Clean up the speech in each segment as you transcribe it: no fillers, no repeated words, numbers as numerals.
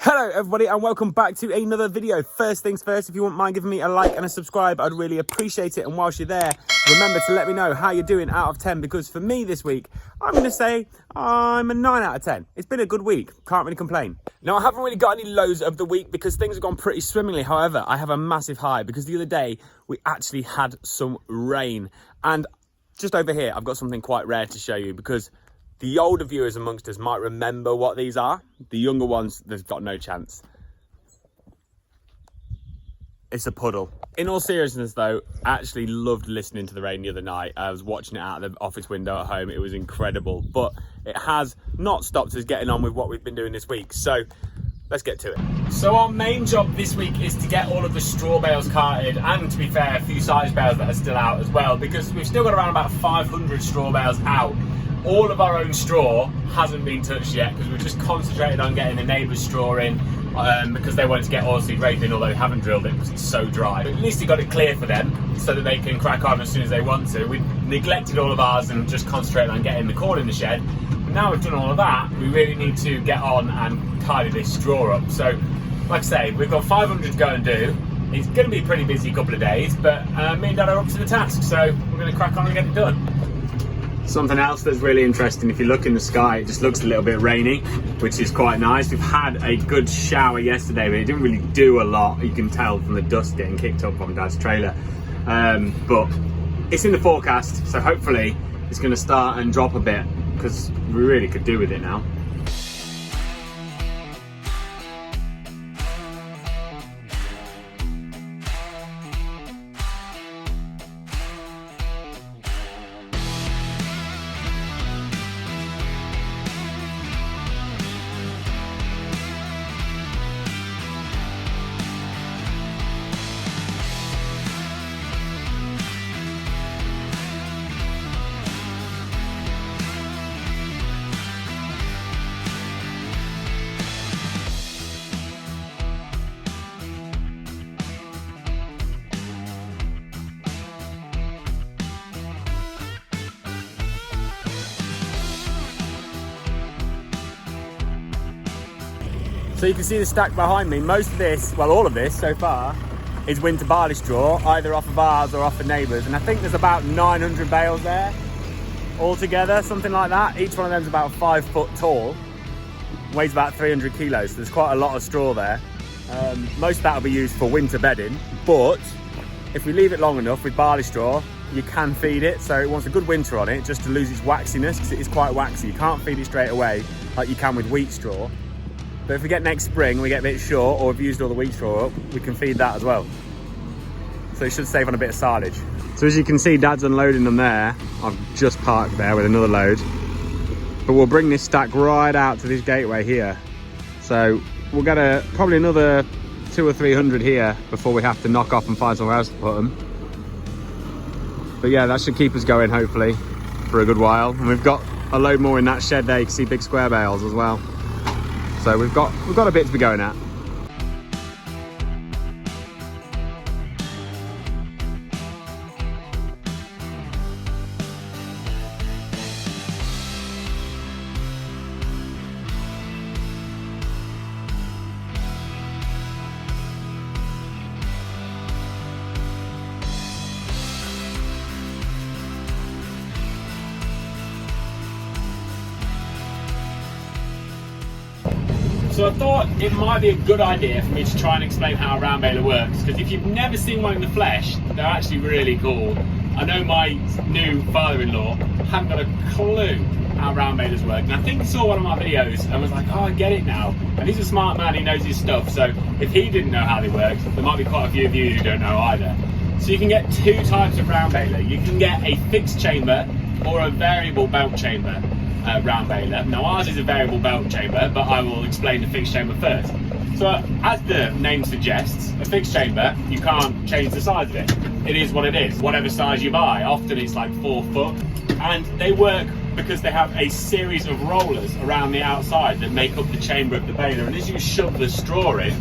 Hello everybody and welcome back to another video. First things first, if you wouldn't mind giving me a like and a subscribe, I'd really appreciate it. And whilst you're there, remember to let me know how you're doing out of 10, because for me this week, I'm going to say I'm a 9 out of 10. It's been a good week, can't really complain. Now, I haven't really got any lows of the week because things have gone pretty swimmingly. However, I have a massive high because the other day we actually had some rain. And just over here, I've got something quite rare to show you because the older viewers amongst us might remember what these are. The younger ones, they've got no chance. It's a puddle. In all seriousness though, I actually loved listening to the rain the other night. I was watching it out of the office window at home. It was incredible, but it has not stopped us getting on with what we've been doing this week. So let's get to it. So our main job this week is to get all of the straw bales carted, and to be fair, a few size bales that are still out as well, because we've still got around about 500 straw bales out. All of our own straw hasn't been touched yet because we've just concentrated on getting the neighbour's straw in because they wanted to get oilseed rape in, although they haven't drilled it because it's so dry. But at least we got it clear for them so that they can crack on as soon as they want to. We neglected all of ours and just concentrated on getting the corn in the shed. But now we've done all of that, we really need to get on and tidy this straw up. So, like I say, we've got 500 to go and do. It's going to be a pretty busy couple of days, but me and Dad are up to the task, so we're going to crack on and get it done. Something else that's really interesting, if you look in the sky, it just looks a little bit rainy, which is quite nice. We've had a good shower yesterday, but it didn't really do a lot. You can tell from the dust getting kicked up on Dad's trailer. But it's in the forecast, so hopefully it's going to start and drop a bit, because we really could do with it now. So you can see the stack behind me. Most of this, well, all of this so far, is winter barley straw, either off of ours or off of neighbours. And I think there's about 900 bales there altogether, something like that. Each one of them is about 5 foot tall, weighs about 300 kilos. So there's quite a lot of straw there. Most of that will be used for winter bedding, but if we leave it long enough with barley straw, you can feed it. So it wants a good winter on it, just to lose its waxiness, because it is quite waxy. You can't feed it straight away like you can with wheat straw. But if we get next spring, we get a bit short, or we've used all the wheat straw up, we can feed that as well. So it should save on a bit of silage. So as you can see, Dad's unloading them there. I've just parked there with another load. But we'll bring this stack right out to this gateway here. So we'll get probably another 200 or 300 here before we have to knock off and find somewhere else to put them. But yeah, that should keep us going, hopefully, for a good while. And we've got a load more in that shed there. You can see big square bales as well. So we've got a bit to be going at. So I thought it might be a good idea for me to try and explain how a round baler works, because if you've never seen one in the flesh, they're actually really cool. I know my new father-in-law hadn't got a clue how round balers work, and I think he saw one of my videos and was like, oh, I get it now. And he's a smart man, he knows his stuff, so if he didn't know how they work, there might be quite a few of you who don't know either. So you can get 2 types of round baler. You can get a fixed chamber or a variable belt chamber. Round baler. Now ours is a variable belt chamber, but I will explain the fixed chamber first. So as the name suggests, a fixed chamber, you can't change the size of it. It is what it is, whatever size you buy. Often it's like 4 foot, and they work because they have a series of rollers around the outside that make up the chamber of the baler, and as you shove the straw in,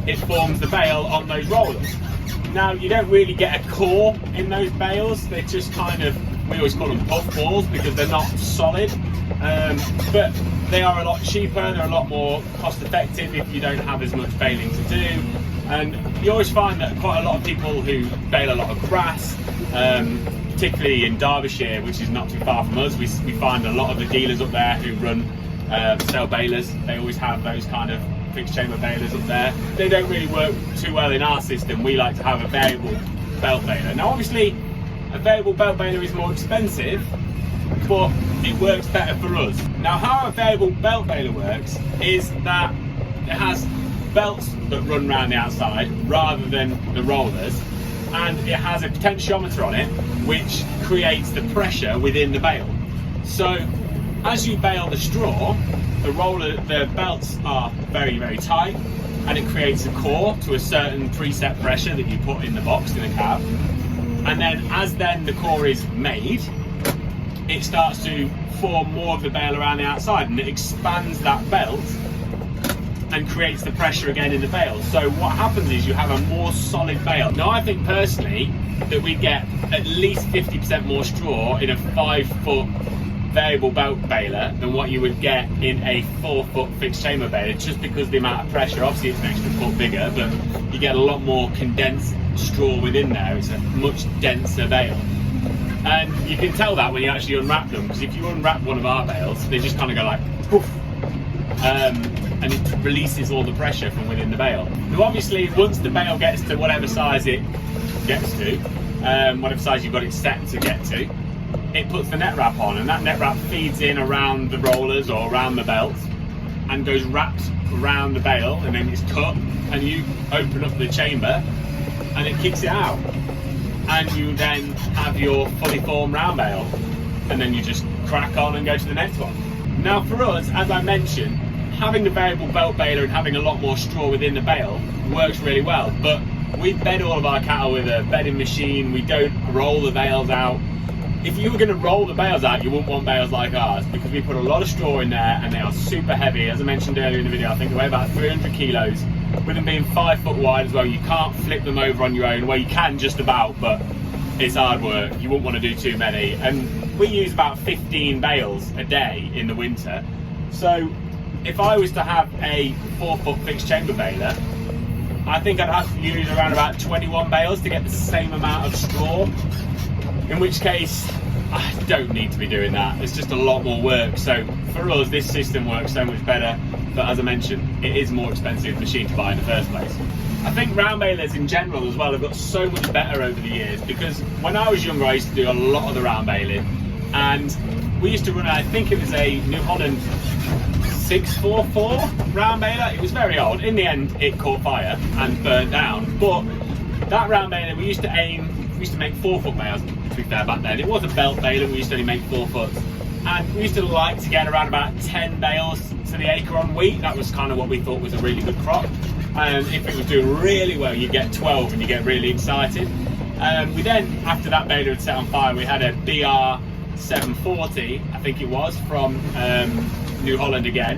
it forms the bale on those rollers. Now, you don't really get a core in those bales. They're just kind of, we always call them puff balls because they're not solid. but they are a lot cheaper, they're a lot more cost effective if you don't have as much baling to do. And you always find that quite a lot of people who bale a lot of grass, particularly in Derbyshire, which is not too far from us, we find a lot of the dealers up there who run sell balers. They always have those kind of fixed chamber balers up there. They don't really work too well in our system. We like to have a variable belt baler. Now obviously a variable belt baler is more expensive, but it works better for us. Now how a variable belt baler works is that it has belts that run around the outside rather than the rollers, and it has a potentiometer on it which creates the pressure within the bale. So as you bale the straw, the belts are very, very tight, and it creates a core to a certain preset pressure that you put in the box in the cab. And then as the core is made, it starts to form more of the bale around the outside, and it expands that belt and creates the pressure again in the bale. So what happens is you have a more solid bale. Now I think personally that we get at least 50% more straw in a 5-foot variable belt baler than what you would get in a 4-foot fixed chamber baler, just because of the amount of pressure. Obviously it's an extra foot bigger, but you get a lot more condensed straw within there. It's a much denser bale. And you can tell that when you actually unwrap them, because if you unwrap one of our bales, they just kind of go like poof, and it releases all the pressure from within the bale. Now obviously once the bale gets to whatever size it gets to, whatever size you've got it set to get to, it puts the net wrap on, and that net wrap feeds in around the rollers or around the belt and goes wrapped around the bale, and then it's cut, and you open up the chamber and it kicks it out, and you then have your fully formed round bale, and then you just crack on and go to the next one. Now for us, as I mentioned, having the variable belt baler and having a lot more straw within the bale works really well, but we bed all of our cattle with a bedding machine. We don't roll the bales out. If you were going to roll the bales out, you wouldn't want bales like ours, because we put a lot of straw in there and they are super heavy. As I mentioned earlier in the video, I think they weigh about 300 kilos. With them being 5 foot wide as well, you can't flip them over on your own. Well, you can just about, but it's hard work. You wouldn't want to do too many. And we use about 15 bales a day in the winter. So if I was to have a 4-foot fixed chamber baler, I think I'd have to use around about 21 bales to get the same amount of straw. In which case, I don't need to be doing that. It's just a lot more work. So for us, this system works so much better. But as I mentioned, it is a more expensive machine to buy in the first place. I think round balers in general as well have got so much better over the years, because when I was younger, I used to do a lot of the round baling, and we used to run, I think it was a New Holland 644 round baler. It was very old. In the end, it caught fire and burnt down. But that round baler, we used to make 4-foot bales, to be fair, back then. It was a belt baler, we used to only make 4 foot. And we used to like to get around about 10 bales to the acre on wheat. That was kind of what we thought was a really good crop. And if it was doing really well, you get 12 and you get really excited. We then, after that baler had set on fire, we had a BR 740, I think it was, from New Holland again.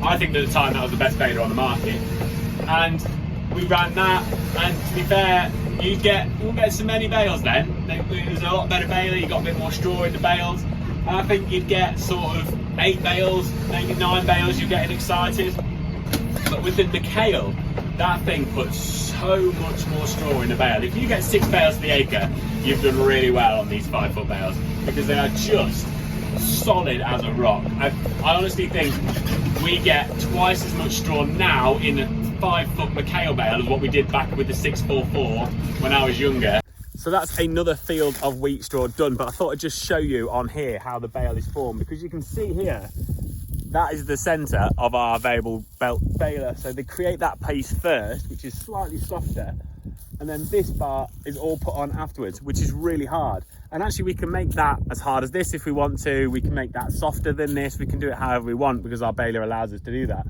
I think at the time that was the best baler on the market. And we ran that, and to be fair, you wouldn't get so many bales then. It was a lot better baler, you got a bit more straw in the bales. And I think you'd get sort of 8 bales, maybe 9 bales, you're getting excited. But with the McHale, that thing puts so much more straw in the bale. If you get 6 bales to the acre, you've done really well on these 5-foot bales, because they are just solid as a rock. I honestly think we get twice as much straw now in a 5-foot McHale bale as what we did back with the 644 when I was younger. So that's another field of wheat straw done, but I thought I'd just show you on here how the bale is formed, because you can see here, that is the centre of our variable belt baler. So they create that piece first, which is slightly softer, and then this part is all put on afterwards, which is really hard. And actually we can make that as hard as this if we want to. We can make that softer than this. We can do it however we want, because our baler allows us to do that.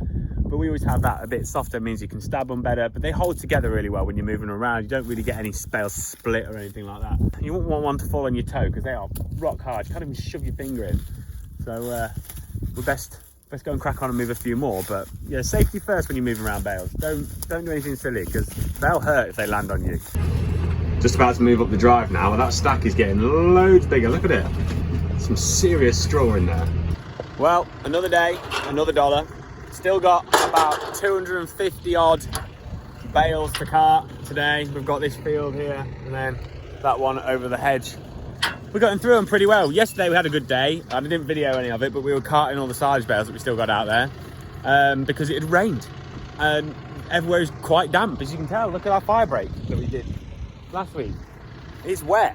But we always have that a bit softer. It means you can stab them better, but they hold together really well when you're moving around. You don't really get any bales split or anything like that. You wouldn't want one to fall on your toe, because they are rock hard. You can't even shove your finger in. So we're best go and crack on and move a few more. But yeah, safety first when you're moving around bales. Don't do anything silly, because they'll hurt if they land on you. Just about to move up the drive now, and that stack is getting loads bigger. Look at it. Some serious straw in there. Well, another day, another dollar. Still got about 250 odd bales to cart today. We've got this field here and then that one over the hedge. We're going through them pretty well. Yesterday we had a good day. I didn't video any of it, but we were carting all the silage bales that we still got out there because it had rained and everywhere is quite damp, as you can tell. Look at our fire break that we did last week. It's wet,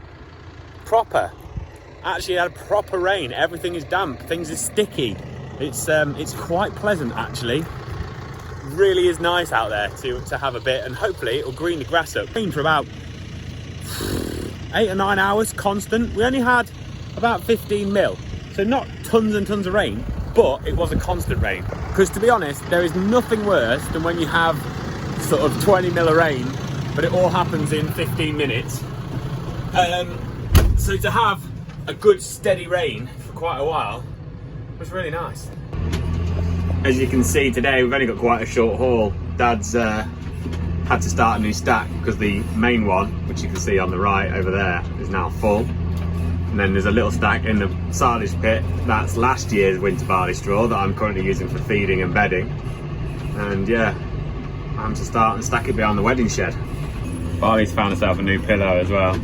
proper. Actually had proper rain. Everything is damp. Things are sticky. It's quite pleasant actually. Really is nice out there to have a bit, and hopefully it'll green the grass up. Rain for about 8 or 9 hours constant. We only had about 15 mil, so not tons and tons of rain, but it was a constant rain. Because to be honest, there is nothing worse than when you have sort of 20 mil of rain, but it all happens in 15 minutes. So to have a good steady rain for quite a while was really nice. As you can see today, we've only got quite a short haul. Dad's had to start a new stack because the main one, which you can see on the right over there, is now full. And then there's a little stack in the silage pit. That's last year's winter barley straw that I'm currently using for feeding and bedding. And yeah, I'm to start and stack it behind the wedding shed. Barley's found herself a new pillow as well.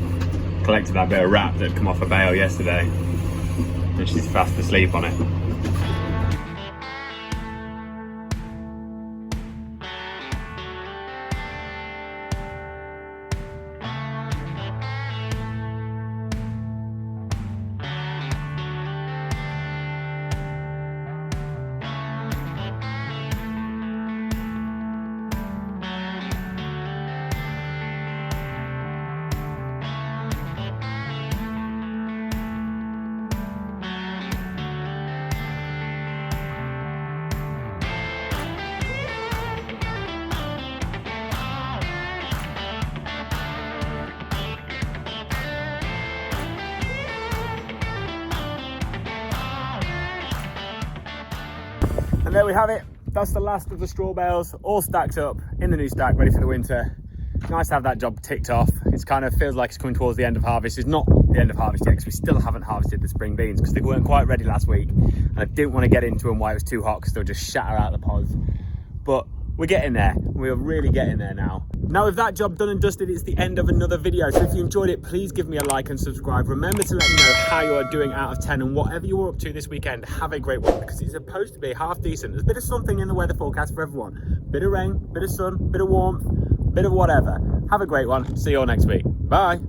Collected that bit of wrap that had come off a bale yesterday, and she's fast asleep on it. And there we have it. That's the last of the straw bales, all stacked up in the new stack, ready for the winter. Nice to have that job ticked off. It's kind of feels like it's coming towards the end of harvest. It's not the end of harvest yet because we still haven't harvested the spring beans because they weren't quite ready last week. And I didn't want to get into them while it was too hot because they'll just shatter out the pods. But we're getting there. We're really getting there now. Now with that job done and dusted, it's the end of another video. So if you enjoyed it, please give me a like and subscribe. Remember to let me know how you are doing out of 10, and whatever you're up to this weekend, have a great one because it's supposed to be half decent. There's a bit of something in the weather forecast for everyone. Bit of rain, bit of sun, bit of warmth, bit of whatever. Have a great one. See you all next week. Bye.